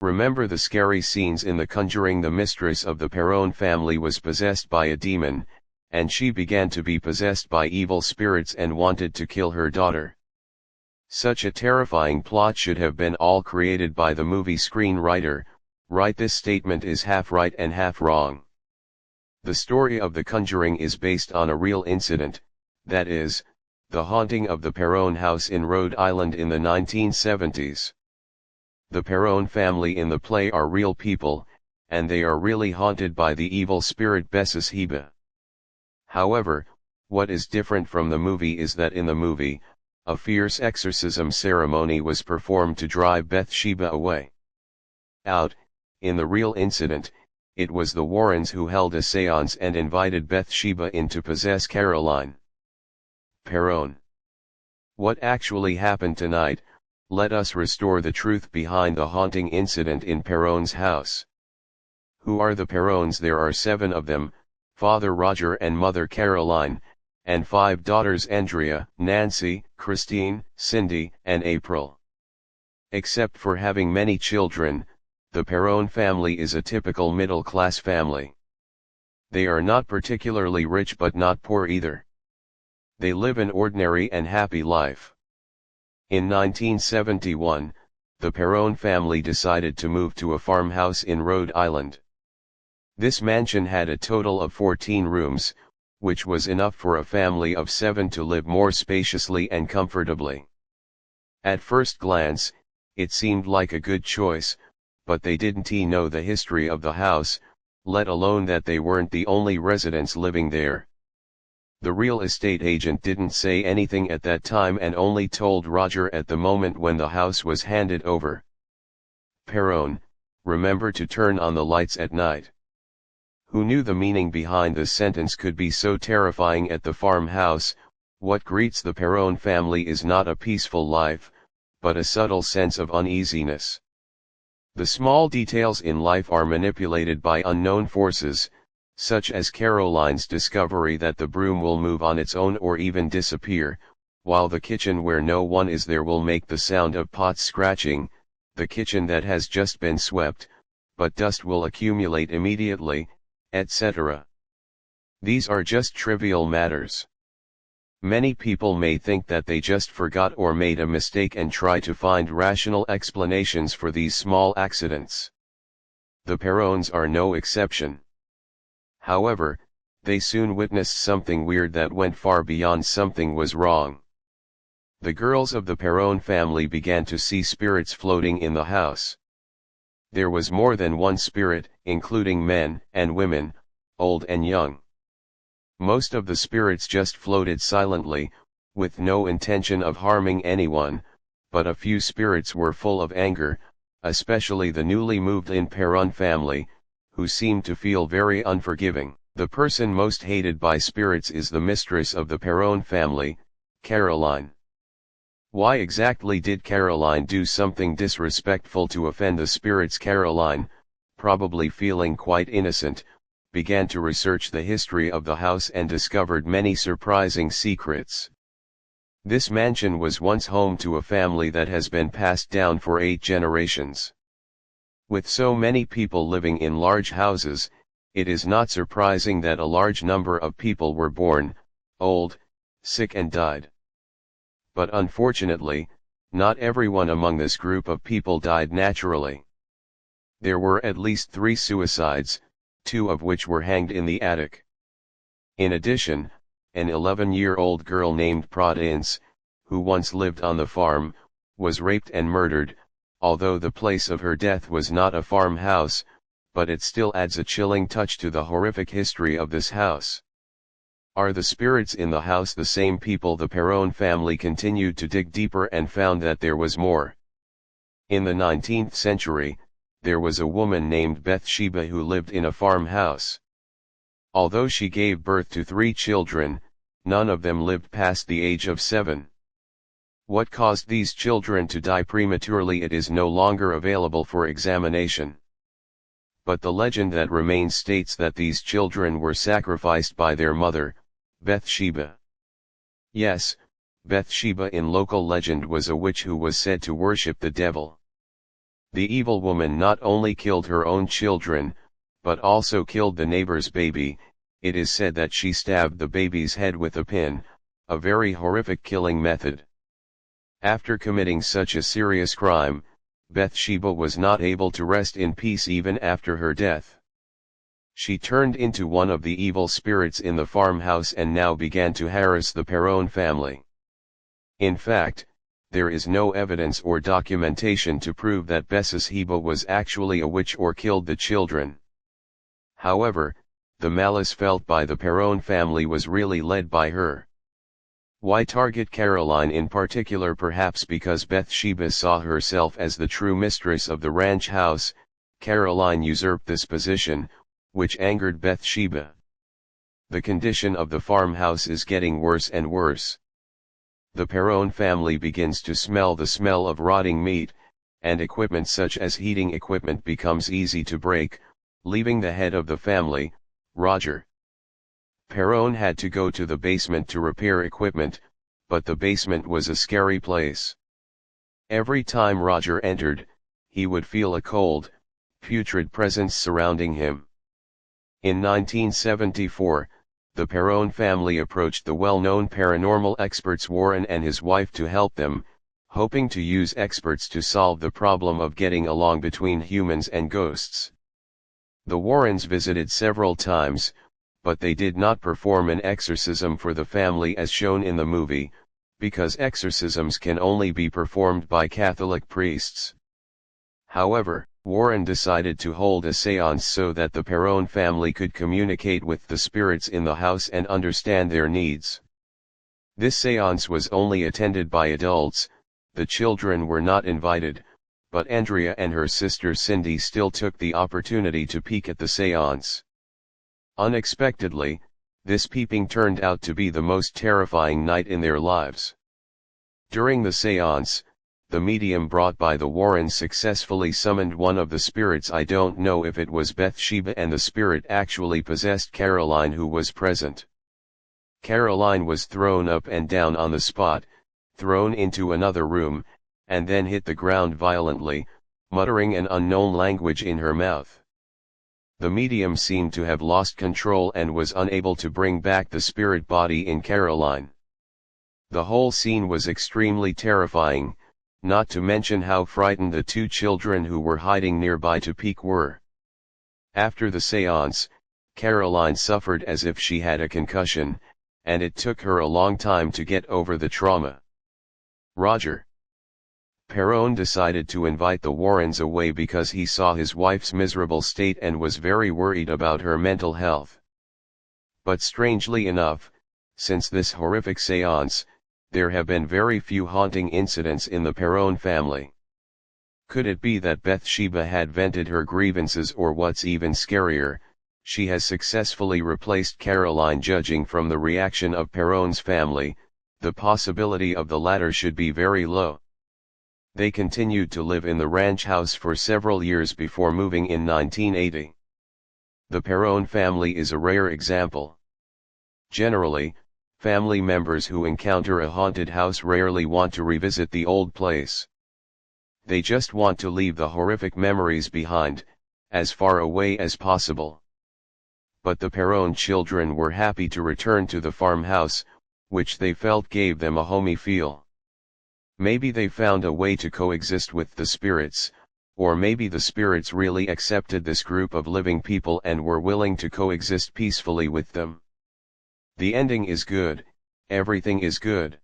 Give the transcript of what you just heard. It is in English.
Remember the scary scenes in The Conjuring? The mistress of the Peron family was possessed by a demon, and she began to be possessed by evil spirits and wanted to kill her daughter. Such a terrifying plot should have been all created by the movie screenwriter, right? This statement is half right and half wrong. The story of The Conjuring is based on a real incident, that is, the haunting of the Peron house in Rhode Island in the 1970s. The Peron family in the play are real people, and they are really haunted by the evil spirit Bathsheba. However, what is different from the movie is that in the movie, a fierce exorcism ceremony was performed to drive Bathsheba away. In the real incident, it was the Warrens who held a seance and invited Bathsheba in to possess Caroline. Peron. What actually happened tonight? Let us restore the truth behind the haunting incident in Peron's house. Who are the Perons? There are 7 of them, Father Roger and Mother Caroline, and 5 daughters: Andrea, Nancy, Christine, Cindy, and April. Except for having many children, the Peron family is a typical middle-class family. They are not particularly rich but not poor either. They live an ordinary and happy life. In 1971, the Peron family decided to move to a farmhouse in Rhode Island. This mansion had a total of 14 rooms, which was enough for a family of 7 to live more spaciously and comfortably. At first glance, it seemed like a good choice, but they didn't know the history of the house, let alone that they weren't the only residents living there. The real estate agent didn't say anything at that time and only told Roger at the moment when the house was handed over. Peron, remember to turn on the lights at night. Who knew the meaning behind this sentence could be so terrifying at the farmhouse? What greets the Peron family is not a peaceful life, but a subtle sense of uneasiness. The small details in life are manipulated by unknown forces, such as Caroline's discovery that the broom will move on its own or even disappear, while the kitchen where no one is there will make the sound of pots scratching, the kitchen that has just been swept, but dust will accumulate immediately, etc. These are just trivial matters. Many people may think that they just forgot or made a mistake and try to find rational explanations for these small accidents. The Perons are no exception. However, they soon witnessed something weird that went far beyond something was wrong. The girls of the Peron family began to see spirits floating in the house. There was more than one spirit, including men and women, old and young. Most of the spirits just floated silently, with no intention of harming anyone, but a few spirits were full of anger, especially the newly moved-in Peron family, who seemed to feel very unforgiving. The person most hated by spirits is the mistress of the Peron family, Caroline. Why exactly did Caroline do something disrespectful to offend the spirits? Caroline, probably feeling quite innocent, began to research the history of the house and discovered many surprising secrets. This mansion was once home to a family that has been passed down for 8 generations. With so many people living in large houses, it is not surprising that a large number of people were born, old, sick and died. But unfortunately, not everyone among this group of people died naturally. There were at least 3 suicides, 2 of which were hanged in the attic. In addition, an 11-year-old girl named Prudence, who once lived on the farm, was raped and murdered, although the place of her death was not a farmhouse, but it still adds a chilling touch to the horrific history of this house. Are the spirits in the house the same people? The Peron family continued to dig deeper and found that there was more. In the 19th century, there was a woman named Bathsheba who lived in a farmhouse. Although she gave birth to 3 children, none of them lived past the age of 7. What caused these children to die prematurely? It is no longer available for examination. But the legend that remains states that these children were sacrificed by their mother, Bathsheba. Yes, Bathsheba in local legend was a witch who was said to worship the devil. The evil woman not only killed her own children, but also killed the neighbor's baby. It is said that she stabbed the baby's head with a pin, a very horrific killing method. After committing such a serious crime, Bathsheba was not able to rest in peace even after her death. She turned into one of the evil spirits in the farmhouse and now began to harass the Peron family. In fact, there is no evidence or documentation to prove that Bathsheba was actually a witch or killed the children. However, the malice felt by the Peron family was really led by her. Why target Caroline in particular? Perhaps because Bathsheba saw herself as the true mistress of the ranch house. Caroline usurped this position, which angered Bathsheba. The condition of the farmhouse is getting worse and worse. The Peron family begins to smell the smell of rotting meat, and equipment such as heating equipment becomes easy to break, leaving the head of the family, Roger. Peron had to go to the basement to repair equipment, but the basement was a scary place. Every time Roger entered, he would feel a cold, putrid presence surrounding him. In 1974, the Peron family approached the well-known paranormal experts Warren and his wife to help them, hoping to use experts to solve the problem of getting along between humans and ghosts. The Warrens visited several times, but they did not perform an exorcism for the family as shown in the movie, because exorcisms can only be performed by Catholic priests. However, Warren decided to hold a seance so that the Peron family could communicate with the spirits in the house and understand their needs. This seance was only attended by adults, the children were not invited, but Andrea and her sister Cindy still took the opportunity to peek at the seance. Unexpectedly, this peeping turned out to be the most terrifying night in their lives. During the seance, the medium brought by the Warrens successfully summoned one of the spirits. I don't know if it was Bathsheba, and the spirit actually possessed Caroline, who was present. Caroline was thrown up and down on the spot, thrown into another room, and then hit the ground violently, muttering an unknown language in her mouth. The medium seemed to have lost control and was unable to bring back the spirit body in Caroline. The whole scene was extremely terrifying, not to mention how frightened the two children who were hiding nearby to peek were. After the seance, Caroline suffered as if she had a concussion, and it took her a long time to get over the trauma. Roger Peron decided to invite the Warrens away because he saw his wife's miserable state and was very worried about her mental health. But strangely enough, since this horrific seance, there have been very few haunting incidents in the Peron family. Could it be that Bathsheba had vented her grievances, or what's even scarier, she has successfully replaced Caroline? Judging from the reaction of Peron's family, the possibility of the latter should be very low. They continued to live in the ranch house for several years before moving in 1980. The Peron family is a rare example. Generally, family members who encounter a haunted house rarely want to revisit the old place. They just want to leave the horrific memories behind, as far away as possible. But the Peron children were happy to return to the farmhouse, which they felt gave them a homey feel. Maybe they found a way to coexist with the spirits, or maybe the spirits really accepted this group of living people and were willing to coexist peacefully with them. The ending is good, everything is good.